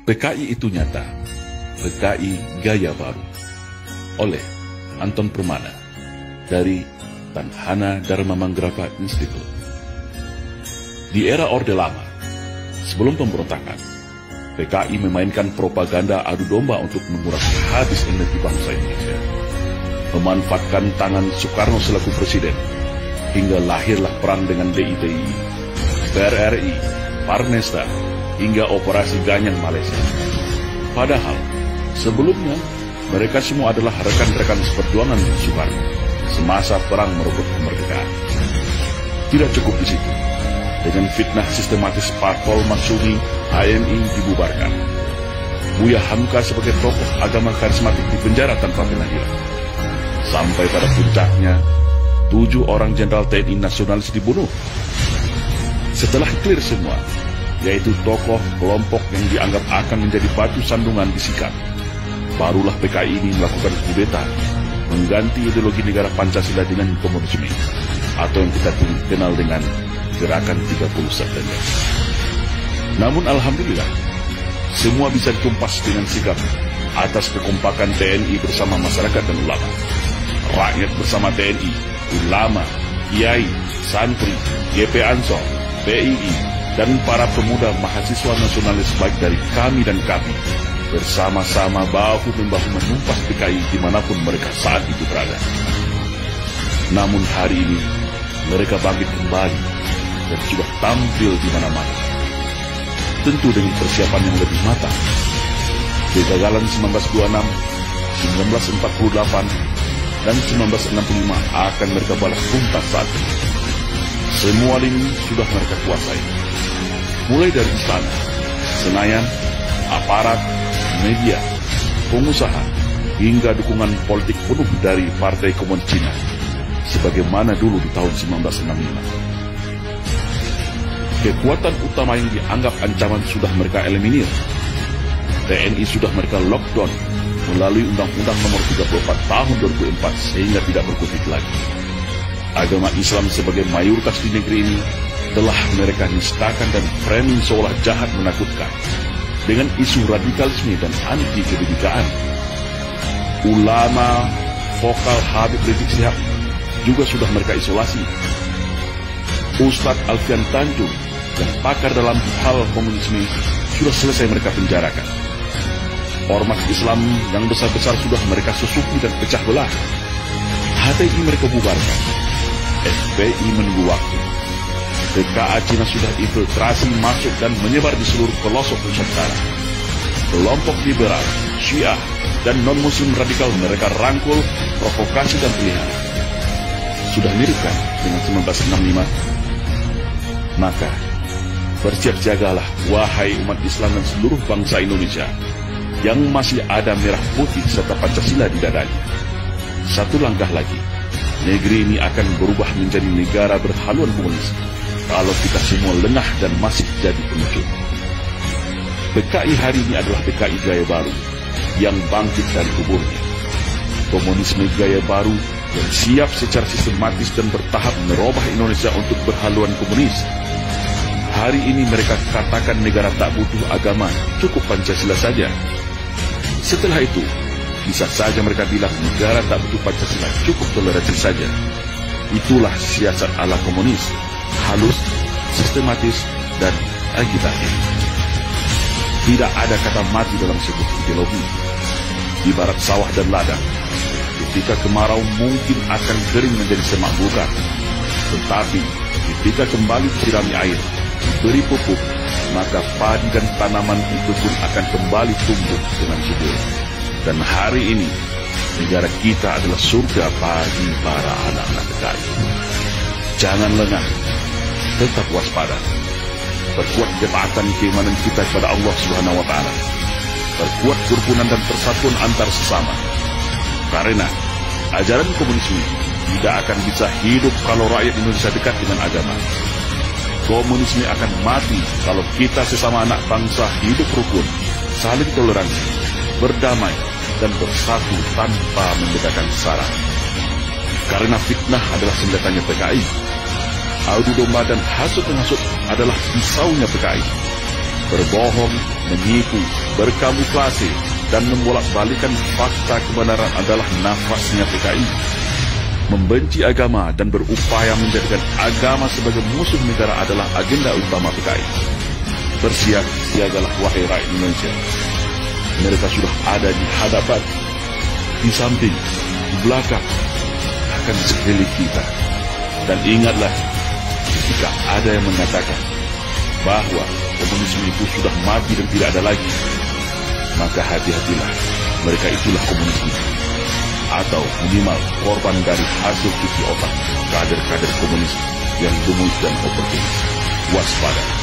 PKI itu nyata, PKI Gaya Baru, oleh Anton Permana dari Tanhana Dharma Manggrava Institute. Di era Orde Lama, sebelum pemberontakan, PKI memainkan propaganda adu domba untuk menguras habis energi bangsa Indonesia, memanfaatkan tangan Soekarno selaku presiden, hingga lahirlah perang dengan DITI, PRRI, Parnesta, hingga operasi Ganyang Malaysia. Padahal, sebelumnya, mereka semua adalah rekan-rekan seperjuangan Soekarno semasa perang merebut kemerdekaan. Tidak cukup di situ. Dengan fitnah sistematis Parpol Marsudi, HMI dibubarkan. Buya Hamka sebagai tokoh agama karismatik dipenjara tanpa pengadilan. Sampai pada puncaknya, 7 orang jenderal TNI nasionalis dibunuh. Setelah clear semua, yaitu tokoh kelompok yang dianggap akan menjadi batu sandungan disikat, barulah PKI ini melakukan kudeta, mengganti ideologi negara Pancasila dengan komunisme, atau yang kita kenal dengan Gerakan 30 September. Namun alhamdulillah, semua bisa ditumpas dengan sigap atas kekompakan TNI bersama masyarakat dan ulama. Rakyat bersama TNI, ulama, kiai, santri, GP Ansor, PII, dan para pemuda mahasiswa nasionalis baik dari kami dan kami, bersama-sama bahu-membahu menumpas PKI dimanapun mereka saat itu berada. Namun hari ini, mereka bangkit kembali dan sudah tampil di mana-mana. Tentu dengan persiapan yang lebih matang. Kegagalan 1926, 1948, dan 1965 akan mereka balas tuntas saat ini. Semua lini sudah mereka kuasai. Mulai dari istana, Senayan, aparat, media, pengusaha, hingga dukungan politik penuh dari Partai Komunis Cina, sebagaimana dulu di tahun 1965. Kekuatan utama yang dianggap ancaman sudah mereka eliminir. TNI sudah mereka lockdown melalui Undang-Undang Nomor 34 Tahun 2004 sehingga tidak berkutik lagi. Agama Islam sebagai mayoritas di negeri ini telah mereka nistakan dan framing seolah jahat menakutkan dengan isu radikalisme dan anti kebinekaan. Ulama vokal Habib Rizik Syihab juga sudah mereka isolasi. Ustadz Alfian Tanjung yang pakar dalam hal komunisme sudah selesai mereka penjarakan. Ormas Islam yang besar-besar sudah mereka susupi dan pecah belah. HTI mereka bubarkan. FPI menunggu waktu. TKA Cina sudah infiltrasi masuk dan menyebar di seluruh pelosok Nusantara. Kelompok liberal, Syiah, dan non-muslim radikal mereka rangkul, provokasi dan pelihara. Sudah mirip kan dengan 1965? Maka, bersiap-siagalah, wahai umat Islam dan seluruh bangsa Indonesia yang masih ada merah putih serta Pancasila di dadanya. Satu langkah lagi, negeri ini akan berubah menjadi negara berhaluan komunis kalau kita semua lengah dan masih jadi pengecut. PKI hari ini adalah PKI Gaya Baru yang bangkit dari kuburnya. Komunisme Gaya Baru yang siap secara sistematis dan bertahap merubah Indonesia untuk berhaluan komunis. Hari ini mereka katakan negara tak butuh agama, cukup Pancasila saja. Setelah itu, bisa saja mereka bilang negara tak butuh Pancasila, cukup toleransi saja. Itulah siasat ala komunis, halus, sistematis, dan agitatif. Tidak ada kata mati dalam sebuah ideologi. Ibarat sawah dan ladang, ketika kemarau mungkin akan kering menjadi semak belukar. Tetapi ketika kembali disirami air, diberi pupuk, maka padi dan tanaman itu pun akan kembali tumbuh dengan subur. Dan hari ini, negara kita adalah surga bagi para anak-anak PKI. Jangan lengah, tetap waspada. Perkuat ketaatan keimanan kita kepada Allah Subhanahu wa Ta'ala. Perkuat kerukunan dan persatuan antar sesama. Karena ajaran komunisme tidak akan bisa hidup kalau rakyat Indonesia dekat dengan agama. Komunisme akan mati kalau kita sesama anak bangsa hidup rukun, saling toleransi, berdamai, dan bersatu tanpa membedakan sara. Karena fitnah adalah senjatanya PKI. Adu domba dan hasut-menghasut adalah pisaunya PKI. berbohong, menipu, berkamuflase, dan membolak-balikan fakta kebenaran adalah nafasnya PKI. Membenci agama dan berupaya menjadikan agama sebagai musuh negara adalah agenda utama PKI. Bersiap siagalah wahai rakyat Indonesia. Mereka sudah ada di hadapan, di samping, di belakang, bahkan di sekeliling kita. Dan ingatlah, jika ada yang mengatakan bahwa komunisme itu sudah mati dan tidak ada lagi, maka hati-hatilah, mereka itulah komunisme, atau minimal korban dari hasil cuci otak kader-kader komunis yang gemuk dan oportunis. Waspada.